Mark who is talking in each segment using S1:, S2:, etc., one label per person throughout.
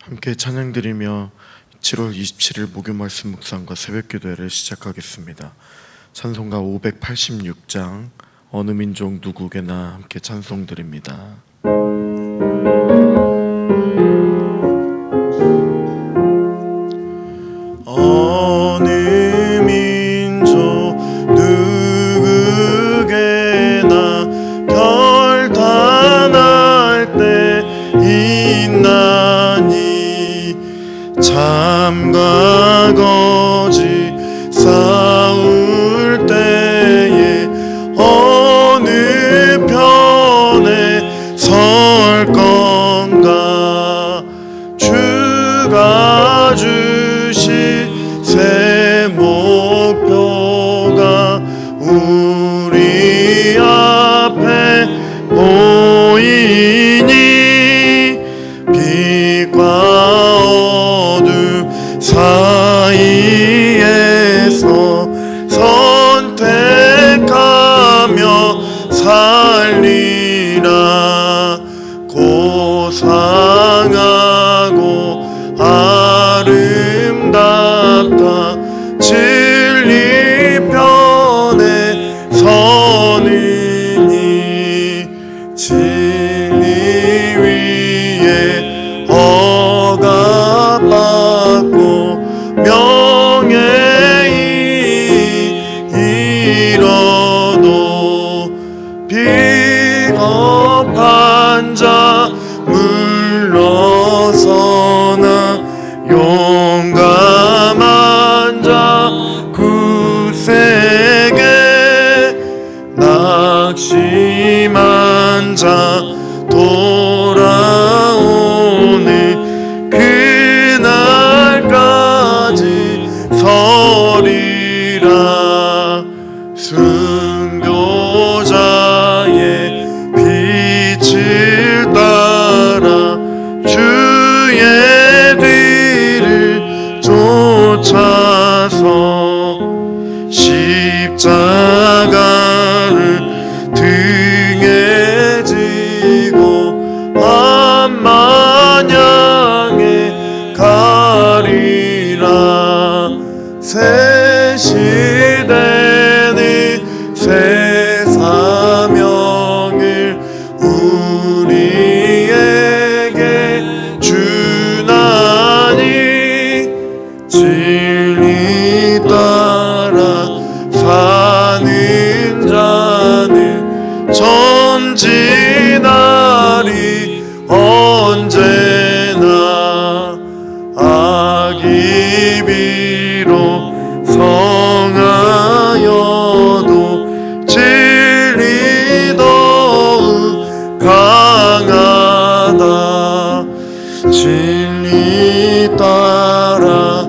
S1: 함께 찬양드리며 7월 27일 목요 말씀 묵상과 새벽기도회를 시작하겠습니다. 찬송가 586장 어느 민족 누구에게나 함께 찬송드립니다. 어느 민족 누구에게나 결단할 때 있나니 참과 거짓 싸울 때에 어느 편에 설 건가. 주가 주신 새 목표가 우리 앞에 보이니 빛과 어둠 사이에서 선택하며 살리라. 고상하고 아름답다 진리 편에 서느니 진리 위에 억압받고 명예히 잃어도 비겁한 자 물러서나 용감한 자 굳세게 낙심한 자 돌아오는 그날까지 서리라. 순교자의 빛을 따라 주의 뒤를 쫓아서 십자가를 등에 지고 암만 향해 가리라. 새 시대는 새 사명을 우리에게 주나니 진리 따라 사는 자는 전진하리. 언제나 악이 비록 성하여도 진리 더욱 강하다. 진리 따라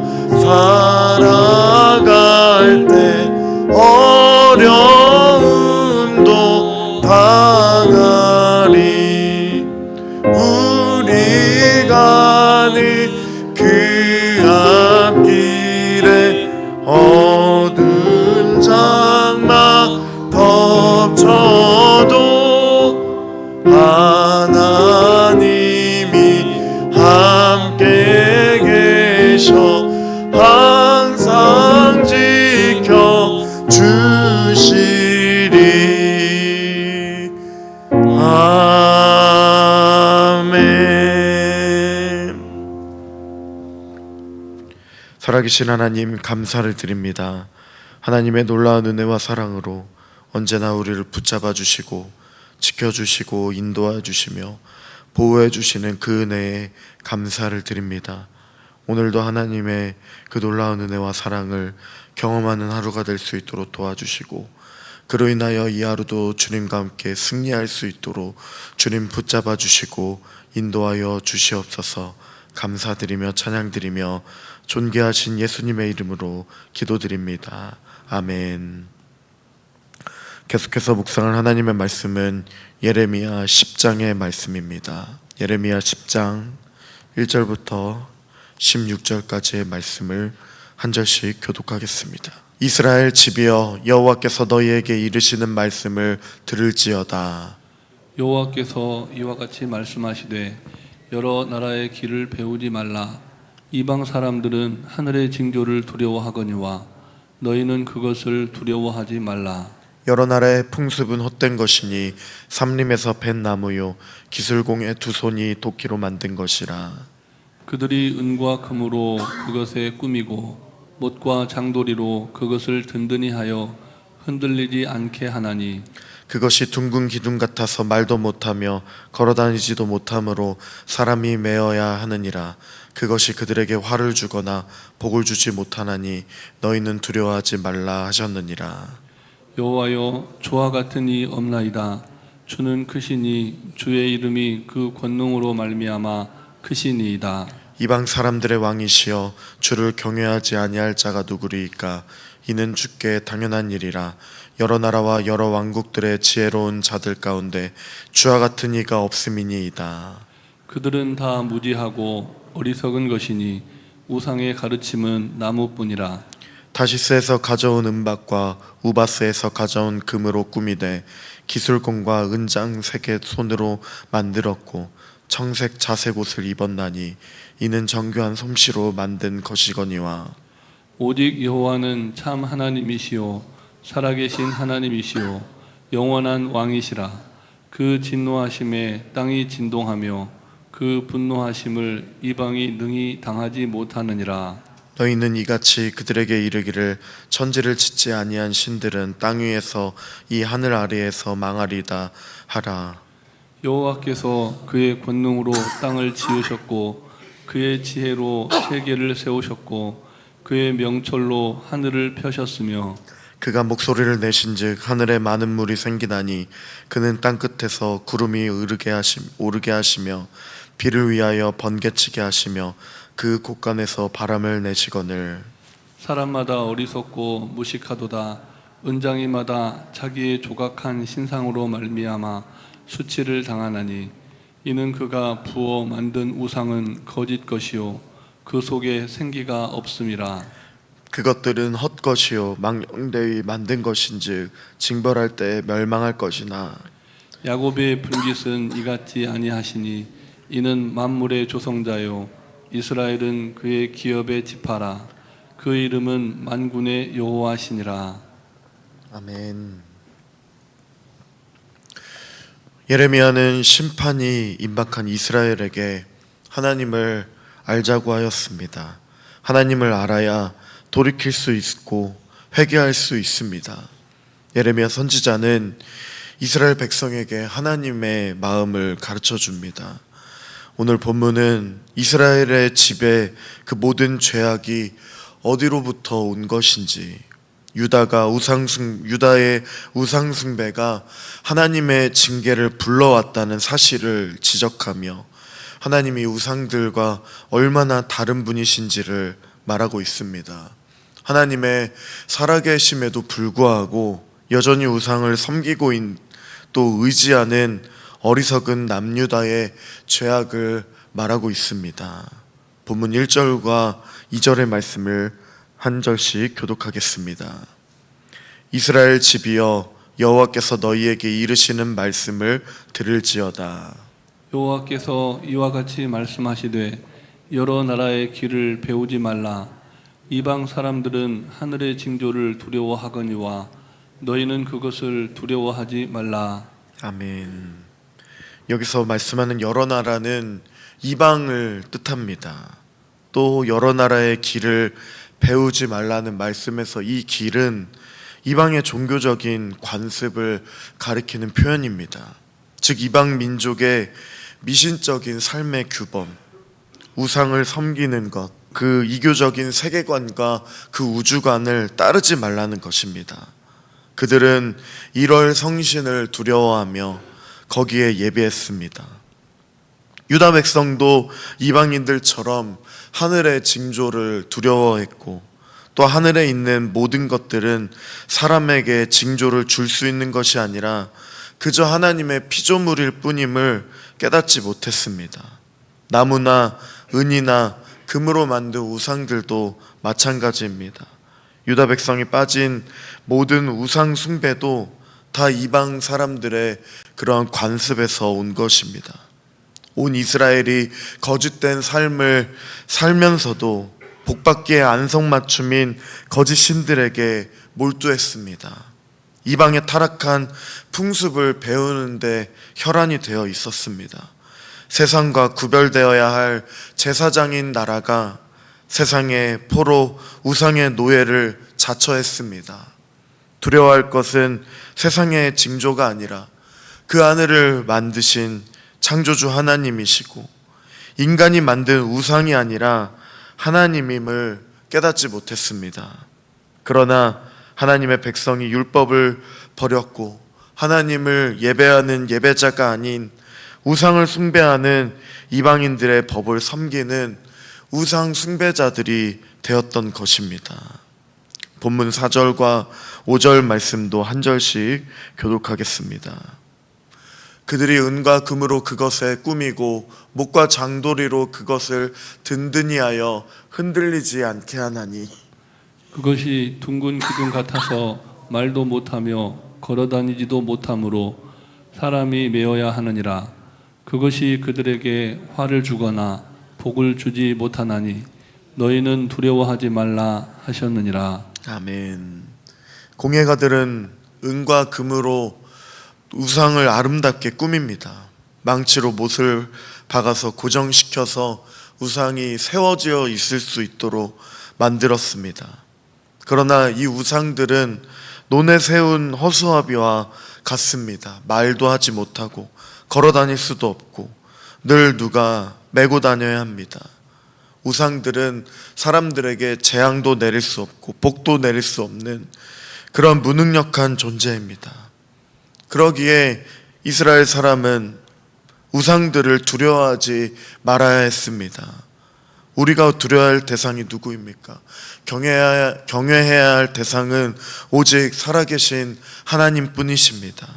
S1: 살아갈 때 어려움도 당하리. 우리 가는 그 앞길에 어두운 장막 덮쳐도 하나님이 함께 계셔 항상 지켜 주시리. 아멘. 살아계신 하나님, 감사를 드립니다. 하나님의 놀라운 은혜와 사랑으로 언제나 우리를 붙잡아 주시고 지켜주시고 인도해 주시며 보호해 주시는 그 은혜에 감사를 드립니다. 오늘도 하나님의 그 놀라운 은혜와 사랑을 경험하는 하루가 될 수 있도록 도와주시고, 그로 인하여 이 하루도 주님과 함께 승리할 수 있도록 주님 붙잡아 주시고 인도하여 주시옵소서. 감사드리며 찬양드리며 존귀하신 예수님의 이름으로 기도드립니다. 아멘. 계속해서 묵상할 하나님의 말씀은 예레미야 10장의 말씀입니다. 예레미야 10장 1절부터 16절까지의 말씀을 한 절씩 교독하겠습니다. 이스라엘 집이여, 여호와께서 너희에게 이르시는 말씀을 들을지어다.
S2: 여호와께서 이와 같이 말씀하시되 여러 나라의 길을 배우지 말라. 이방 사람들은 하늘의 징조를 두려워하거니와 너희는 그것을 두려워하지 말라.
S1: 여러 나라의 풍습은 헛된 것이니 삼림에서 벤 나무요 기술공의 두 손이 도끼로 만든 것이라.
S2: 그들이 은과 금으로 그것에 꾸미고 못과 장도리로 그것을 든든히 하여 흔들리지 않게 하나니
S1: 그것이 둥근 기둥 같아서 말도 못하며 걸어다니지도 못하므로 사람이 메어야 하느니라. 그것이 그들에게 화를 주거나 복을 주지 못하나니 너희는 두려워하지 말라 하셨느니라.
S2: 여호와여, 주와 같은 이 없나이다. 주는 크시니 주의 이름이 그 권능으로 말미암아 크시니이다.
S1: 이방 사람들의 왕이시여 주를 경외하지 아니할 자가 누구리이까? 이는 주께 당연한 일이라. 여러 나라와 여러 왕국들의 지혜로운 자들 가운데 주와 같은 이가 없음이니이다.
S2: 그들은 다 무지하고 어리석은 것이니 우상의 가르침은 나무뿐이라.
S1: 다시스에서 가져온 은박과 우바스에서 가져온 금으로 꾸미되 기술공과 은장 색의 손으로 만들었고 청색 자색 옷을 입었나니 이는 정교한 솜씨로 만든 것이거니와.
S2: 오직 여호와는 참 하나님이시요 살아계신 하나님이시요 영원한 왕이시라. 그 진노하심에 땅이 진동하며 그 분노하심을 이방이 능히 당하지 못하느니라.
S1: 너희는 이같이 그들에게 이르기를 천지를 짓지 아니한 신들은 땅 위에서 이 하늘 아래에서 망하리다 하라.
S2: 여호와께서 그의 권능으로 땅을 지으셨고 그의 지혜로 세계를 세우셨고 그의 명철로 하늘을 펴셨으며
S1: 그가 목소리를 내신즉 하늘에 많은 물이 생기나니 그는 땅 끝에서 구름이 오르게 하시며 비를 위하여 번개치게 하시며 그 곳간에서 바람을 내시거늘.
S2: 사람마다 어리석고 무식하도다. 은장이마다 자기의 조각한 신상으로 말미암아 수치를 당하나니 이는 그가 부어 만든 우상은 거짓 것이요 그 속에 생기가 없음이라.
S1: 그것들은 헛것이요 망령되이 만든 것인즉 징벌할 때 멸망할 것이나.
S2: 야곱의 분깃은 이같지 아니하시니 이는 만물의 조성자요 이스라엘은 그의 기업의 지파라. 그 이름은 만군의 여호와시니라.
S1: 아멘. 예레미야는 심판이 임박한 이스라엘에게 하나님을 알자고 하였습니다. 하나님을 알아야 돌이킬 수 있고 회개할 수 있습니다. 예레미야 선지자는 이스라엘 백성에게 하나님의 마음을 가르쳐 줍니다. 오늘 본문은 이스라엘의 집에 그 모든 죄악이 어디로부터 온 것인지, 유다의 우상 숭배가 하나님의 징계를 불러왔다는 사실을 지적하며 하나님이 우상들과 얼마나 다른 분이신지를 말하고 있습니다. 하나님의 살아계심에도 불구하고 여전히 우상을 섬기고 또 의지하는 어리석은 남유다의 죄악을 말하고 있습니다. 본문 1절과 2절의 말씀을 한 절씩 교독하겠습니다. 이스라엘 집이여 여호와께서 너희에게 이르시는 말씀을 들을지어다.
S2: 여호와께서 이와 같이 말씀하시되 여러 나라의 길을 배우지 말라. 이방 사람들은 하늘의 징조를 두려워하거니와 너희는 그것을 두려워하지 말라.
S1: 아멘. 여기서 말씀하는 여러 나라는 이방을 뜻합니다. 또 여러 나라의 길을 배우지 말라는 말씀에서 이 길은 이방의 종교적인 관습을 가리키는 표현입니다. 즉 이방 민족의 미신적인 삶의 규범, 우상을 섬기는 것, 그 이교적인 세계관과 그 우주관을 따르지 말라는 것입니다. 그들은 이럴 성신을 두려워하며 거기에 예배했습니다. 유다 백성도 이방인들처럼 하늘의 징조를 두려워했고 또 하늘에 있는 모든 것들은 사람에게 징조를 줄 수 있는 것이 아니라 그저 하나님의 피조물일 뿐임을 깨닫지 못했습니다. 나무나 은이나 금으로 만든 우상들도 마찬가지입니다. 유다 백성이 빠진 모든 우상 숭배도 다 이방 사람들의 그러한 관습에서 온 것입니다. 온 이스라엘이 거짓된 삶을 살면서도 복받기의 안성맞춤인 거짓 신들에게 몰두했습니다. 이방의 타락한 풍습을 배우는데 혈안이 되어 있었습니다. 세상과 구별되어야 할 제사장인 나라가 세상의 포로 우상의 노예를 자처했습니다. 두려워할 것은 세상의 징조가 아니라 그 하늘을 만드신 창조주 하나님이시고 인간이 만든 우상이 아니라 하나님임을 깨닫지 못했습니다. 그러나 하나님의 백성이 율법을 버렸고 하나님을 예배하는 예배자가 아닌 우상을 숭배하는 이방인들의 법을 섬기는 우상 숭배자들이 되었던 것입니다. 본문 4절과 5절 말씀도 한 절씩 교독하겠습니다. 그들이 은과 금으로 그것에 꾸미고 목과 장도리로 그것을 든든히 하여 흔들리지 않게 하나니
S2: 그것이 둥근 기둥 같아서 말도 못하며 걸어다니지도 못하므로 사람이 메어야 하느니라. 그것이 그들에게 화를 주거나 복을 주지 못하나니 너희는 두려워하지 말라 하셨느니라.
S1: 아멘. 공예가들은 은과 금으로 우상을 아름답게 꾸밉니다. 망치로 못을 박아서 고정시켜서 우상이 세워져 있을 수 있도록 만들었습니다. 그러나 이 우상들은 논에 세운 허수아비와 같습니다. 말도 하지 못하고 걸어 다닐 수도 없고 늘 누가 메고 다녀야 합니다. 우상들은 사람들에게 재앙도 내릴 수 없고 복도 내릴 수 없는 그런 무능력한 존재입니다. 그러기에 이스라엘 사람은 우상들을 두려워하지 말아야 했습니다. 우리가 두려워할 대상이 누구입니까? 경외해야 할 대상은 오직 살아계신 하나님뿐이십니다.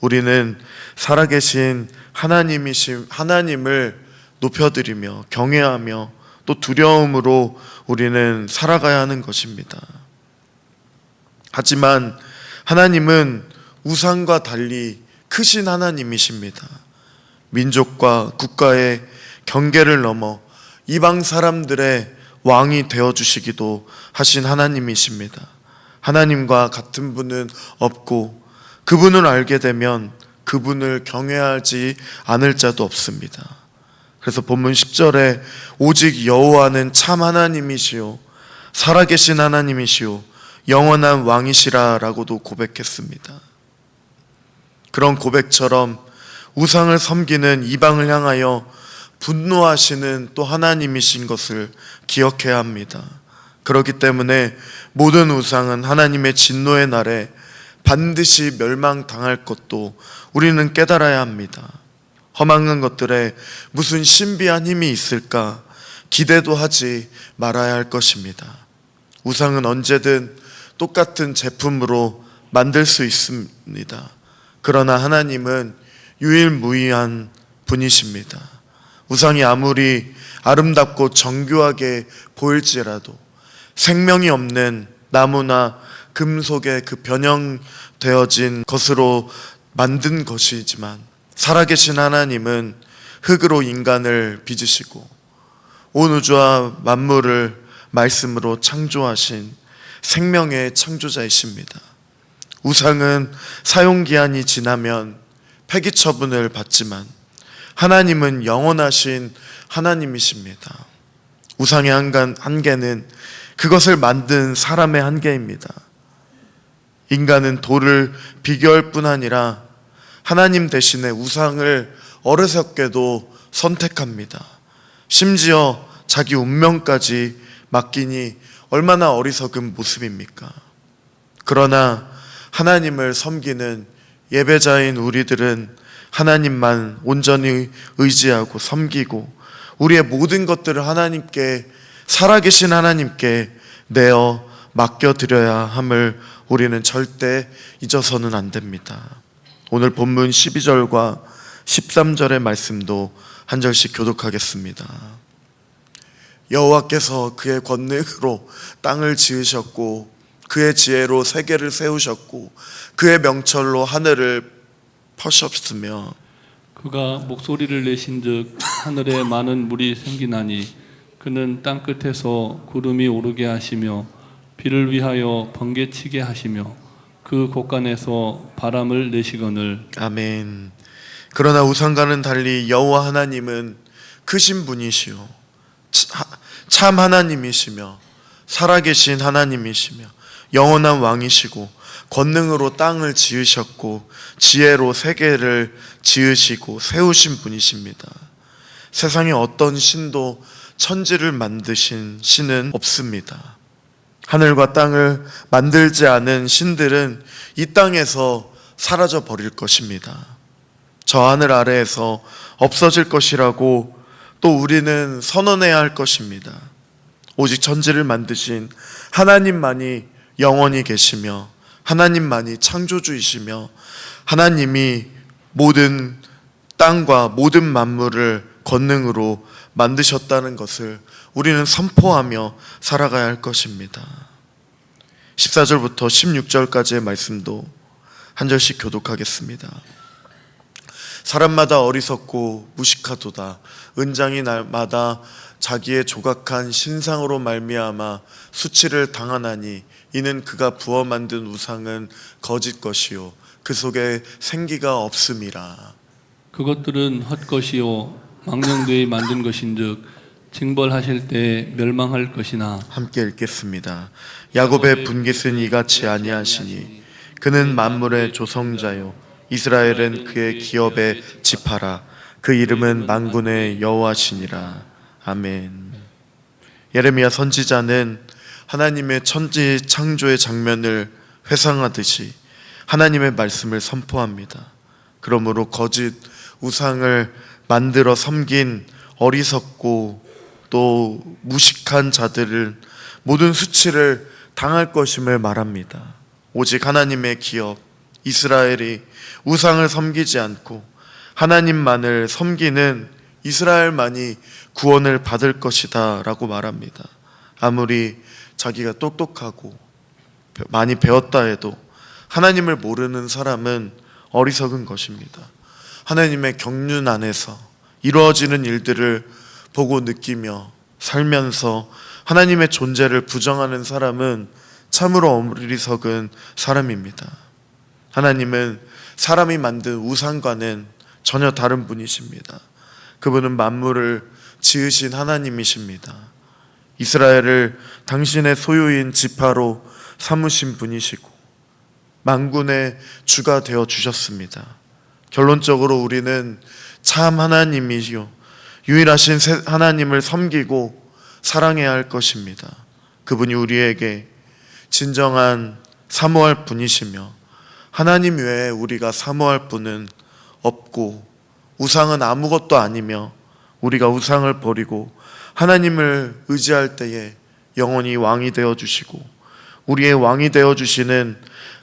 S1: 우리는 살아계신 하나님을 높여드리며 경외하며 또 두려움으로 우리는 살아가야 하는 것입니다. 하지만 하나님은 우상과 달리 크신 하나님이십니다. 민족과 국가의 경계를 넘어 이방 사람들의 왕이 되어주시기도 하신 하나님이십니다. 하나님과 같은 분은 없고 그분을 알게 되면 그분을 경외하지 않을 자도 없습니다. 그래서 본문 10절에 오직 여호와는 참 하나님이시요 살아계신 하나님이시요 영원한 왕이시라 라고도 고백했습니다. 그런 고백처럼 우상을 섬기는 이방을 향하여 분노하시는 또 하나님이신 것을 기억해야 합니다. 그렇기 때문에 모든 우상은 하나님의 진노의 날에 반드시 멸망당할 것도 우리는 깨달아야 합니다. 험한 것들에 무슨 신비한 힘이 있을까 기대도 하지 말아야 할 것입니다. 우상은 언제든 똑같은 제품으로 만들 수 있습니다. 그러나 하나님은 유일무이한 분이십니다. 우상이 아무리 아름답고 정교하게 보일지라도 생명이 없는 나무나 금속의 그 변형되어진 것으로 만든 것이지만 살아계신 하나님은 흙으로 인간을 빚으시고 온 우주와 만물을 말씀으로 창조하신 생명의 창조자이십니다. 우상은 사용기한이 지나면 폐기 처분을 받지만 하나님은 영원하신 하나님이십니다. 우상의 한계는 그것을 만든 사람의 한계입니다. 인간은 돌을 비교할 뿐 아니라 하나님 대신에 우상을 어리석게도 선택합니다. 심지어 자기 운명까지 맡기니 얼마나 어리석은 모습입니까? 그러나 하나님을 섬기는 예배자인 우리들은 하나님만 온전히 의지하고 섬기고 우리의 모든 것들을 하나님께 살아계신 하나님께 내어 맡겨드려야 함을 우리는 절대 잊어서는 안 됩니다. 오늘 본문 12절과 13절의 말씀도 한 절씩 교독하겠습니다. 여호와께서 그의 권능으로 땅을 지으셨고 그의 지혜로 세계를 세우셨고 그의 명철로 하늘을 퍼셨으며
S2: 그가 목소리를 내신즉 하늘에 많은 물이 생기나니 그는 땅 끝에서 구름이 오르게 하시며 비를 위하여 번개치게 하시며 그 곳간에서 바람을 내시거늘.
S1: 아멘. 그러나 우상과는 달리 여호와 하나님은 크신 분이시요 참 하나님이시며 살아계신 하나님이시며 영원한 왕이시고 권능으로 땅을 지으셨고 지혜로 세계를 지으시고 세우신 분이십니다. 세상에 어떤 신도 천지를 만드신 신은 없습니다. 하늘과 땅을 만들지 않은 신들은 이 땅에서 사라져 버릴 것입니다. 저 하늘 아래에서 없어질 것이라고 또 우리는 선언해야 할 것입니다. 오직 천지를 만드신 하나님만이 영원히 계시며 하나님만이 창조주이시며 하나님이 모든 땅과 모든 만물을 권능으로 만드셨다는 것을 우리는 선포하며 살아가야 할 것입니다. 14절부터 16절까지의 말씀도 한 절씩 교독하겠습니다. 사람마다 어리석고 무식하도다. 은장이 날마다 자기의 조각한 신상으로 말미암아 수치를 당하나니 이는 그가 부어 만든 우상은 거짓 것이요 그 속에 생기가 없음이라.
S2: 그것들은 헛것이요 망령되이 만든 것인즉 징벌하실 때 멸망할 것이나.
S1: 함께 읽겠습니다. 야곱의 분깃은 이같이 아니하시니 그는 만물의 조성자요 이스라엘은 그의 기업의 지파라. 그 이름은 만군의 여호와시니라. 아멘. 예레미야 선지자는 하나님의 천지 창조의 장면을 회상하듯이 하나님의 말씀을 선포합니다. 그러므로 거짓 우상을 만들어 섬긴 어리석고 또 무식한 자들은 모든 수치를 당할 것임을 말합니다. 오직 하나님의 기업 이스라엘이 우상을 섬기지 않고 하나님만을 섬기는 이스라엘만이 구원을 받을 것이다 라고 말합니다. 아무리 자기가 똑똑하고 많이 배웠다 해도 하나님을 모르는 사람은 어리석은 것입니다. 하나님의 경륜 안에서 이루어지는 일들을 보고 느끼며 살면서 하나님의 존재를 부정하는 사람은 참으로 어리석은 사람입니다. 하나님은 사람이 만든 우상과는 전혀 다른 분이십니다. 그분은 만물을 지으신 하나님이십니다. 이스라엘을 당신의 소유인 지파로 삼으신 분이시고 만군의 주가 되어 주셨습니다. 결론적으로 우리는 참 하나님이시요 유일하신 하나님을 섬기고 사랑해야 할 것입니다. 그분이 우리에게 진정한 사모할 분이시며 하나님 외에 우리가 사모할 분은 없고 우상은 아무것도 아니며 우리가 우상을 버리고 하나님을 의지할 때에 영원히 왕이 되어 주시고 우리의 왕이 되어 주시는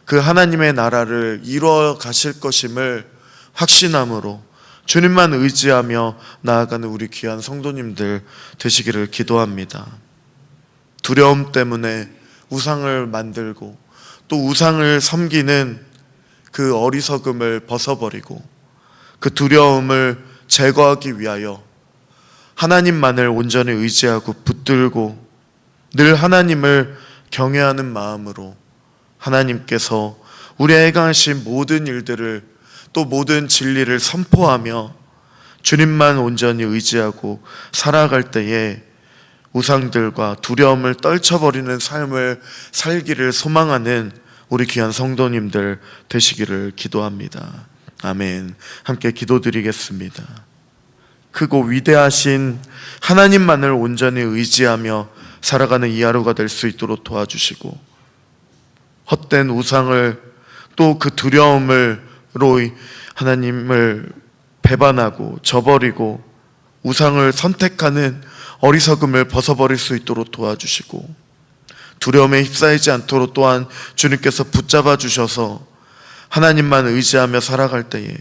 S1: 그 하나님의 나라를 이루어 가실 것임을 확신함으로 주님만 의지하며 나아가는 우리 귀한 성도님들 되시기를 기도합니다. 두려움 때문에 우상을 만들고 또 우상을 섬기는 그 어리석음을 벗어버리고 그 두려움을 제거하기 위하여 하나님만을 온전히 의지하고 붙들고 늘 하나님을 경외하는 마음으로 하나님께서 우리에게 행하신 모든 일들을 또 모든 진리를 선포하며 주님만 온전히 의지하고 살아갈 때에 우상들과 두려움을 떨쳐버리는 삶을 살기를 소망하는 우리 귀한 성도님들 되시기를 기도합니다. 아멘. 함께 기도드리겠습니다. 크고 위대하신 하나님만을 온전히 의지하며 살아가는 이 하루가 될 수 있도록 도와주시고 헛된 우상을 또 그 두려움으로 하나님을 배반하고 저버리고 우상을 선택하는 어리석음을 벗어버릴 수 있도록 도와주시고 두려움에 휩싸이지 않도록 또한 주님께서 붙잡아 주셔서 하나님만 의지하며 살아갈 때에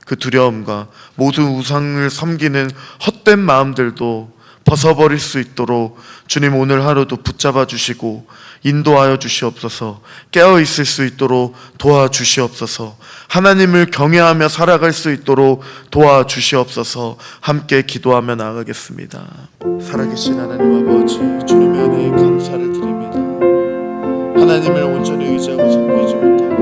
S1: 그 두려움과 모든 우상을 섬기는 헛된 마음들도 벗어버릴 수 있도록 주님 오늘 하루도 붙잡아 주시고 인도하여 주시옵소서. 깨어 있을 수 있도록 도와주시옵소서. 하나님을 경외하며 살아갈 수 있도록 도와주시옵소서. 함께 기도하며 나아가겠습니다. 살아계신 하나님 아버지, 주님의 은혜에 감사를 드립니다. 하나님을 온전히 의지하고 섬기지 못하고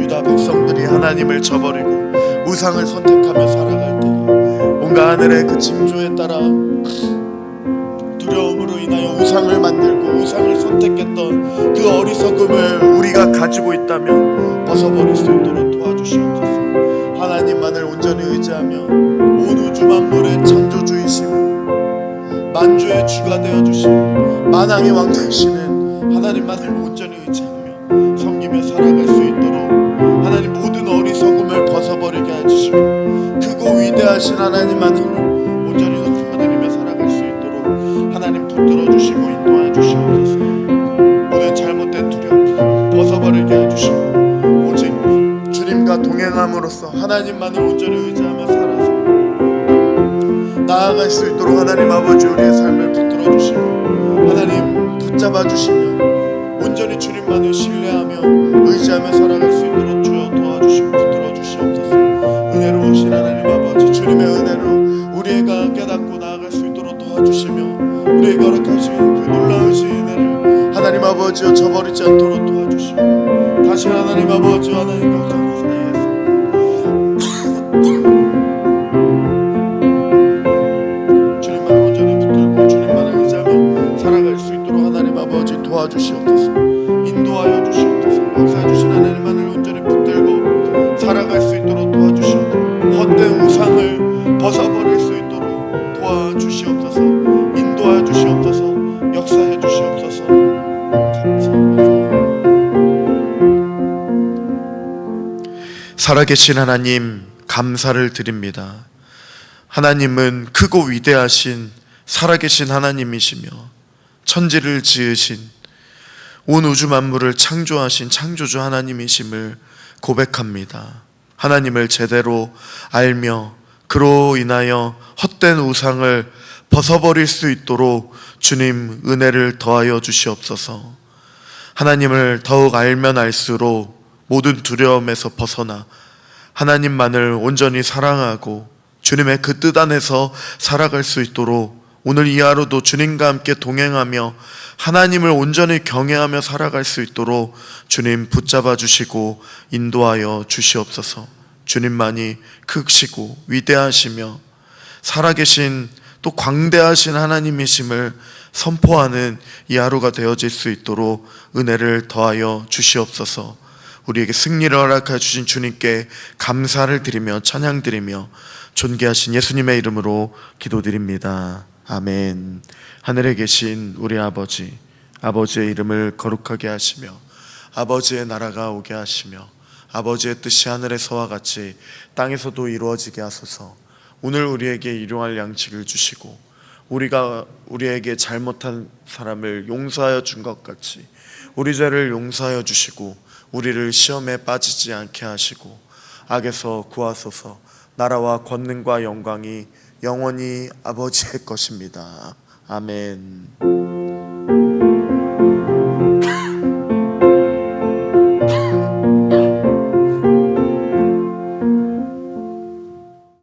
S1: 유다 백성들이 하나님을 저버리고 우상을 선택하며 살아갈 때 온갖 하늘의 그 징조에 따라 두려움으로 인하여 우상을 만들고 우상을 선택했던 그 어리석음을 우리가 가지고 있다면 벗어버릴 수 있도록 도와주시옵소서. 하나님만을 온전히 의지하며 온 우주 만물의 창조주이시며 만주의 주가 되어주시고 만왕의 왕 되시는 하나님만을 온전히 의지하며 섬기며 살아갈 수 있도록 하나님 모든 어리석음을 벗어버리게 해주시고 크고 위대하신 하나님만을 온전히 높여드리며 살아갈 수 있도록 하나님 붙들어 주시고 인도하여 주시옵소서. 모든 잘못된 두려움 벗어버리게 해주시고 오직 주님과 동행함으로써 하나님만을 온전히 의지하며 살아서 나아갈 수 있도록 하나님 아버지 우리의 삶을 붙들어 주시고 하나님 붙잡아 주시며 온전히 주님만을 신뢰하며 의지하며 살아갈 수 있도록 주여 도와주시고 붙들어 주시옵소서. 은혜로우신 하나님 아버지, 주님의 은혜로 우리가 깨닫고 나아갈 수 있도록 도와주시며 우리에게 허락하신 그 놀라우신 은혜를 하나님 아버지여 저버리지 않도록 도와주시고 다시 하나님 아버지와 하나님과 사이에서 주님만을 온전히 붙들고 주님만을 의지하며 살아갈 수 있도록 하나님 아버지 도와주시옵소서. 인도하여 주시옵소서. 역사해 주신 하나님만을 온전히 붙들고 살아갈 수 있도록 도와주시옵소서. 헛된 우상을 벗어버릴 수 있도록 도와주시옵소서. 인도하여 주시옵소서. 역사해 주시옵소서. 감사합니다. 살아계신 하나님 감사를 드립니다. 하나님은 크고 위대하신 살아계신 하나님이시며 천지를 지으신 온 우주 만물을 창조하신 창조주 하나님이심을 고백합니다. 하나님을 제대로 알며 그로 인하여 헛된 우상을 벗어버릴 수 있도록 주님 은혜를 더하여 주시옵소서. 하나님을 더욱 알면 알수록 모든 두려움에서 벗어나 하나님만을 온전히 사랑하고 주님의 그 뜻 안에서 살아갈 수 있도록 오늘 이 하루도 주님과 함께 동행하며 하나님을 온전히 경외하며 살아갈 수 있도록 주님 붙잡아 주시고 인도하여 주시옵소서. 주님만이 크시고 위대하시며 살아계신 또 광대하신 하나님이심을 선포하는 이 하루가 되어질 수 있도록 은혜를 더하여 주시옵소서. 우리에게 승리를 허락해 주신 주님께 감사를 드리며 찬양 드리며 존귀하신 예수님의 이름으로 기도드립니다. 아멘. 하늘에 계신 우리 아버지, 아버지의 이름을 거룩하게 하시며 아버지의 나라가 오게 하시며 아버지의 뜻이 하늘에서와 같이 땅에서도 이루어지게 하소서. 오늘 우리에게 일용할 양식을 주시고 우리가 우리에게 잘못한 사람을 용서하여 준 것 같이 우리 죄를 용서하여 주시고 우리를 시험에 빠지지 않게 하시고 악에서 구하소서. 나라와 권능과 영광이 영원히 아버지의 것입니다. 아멘.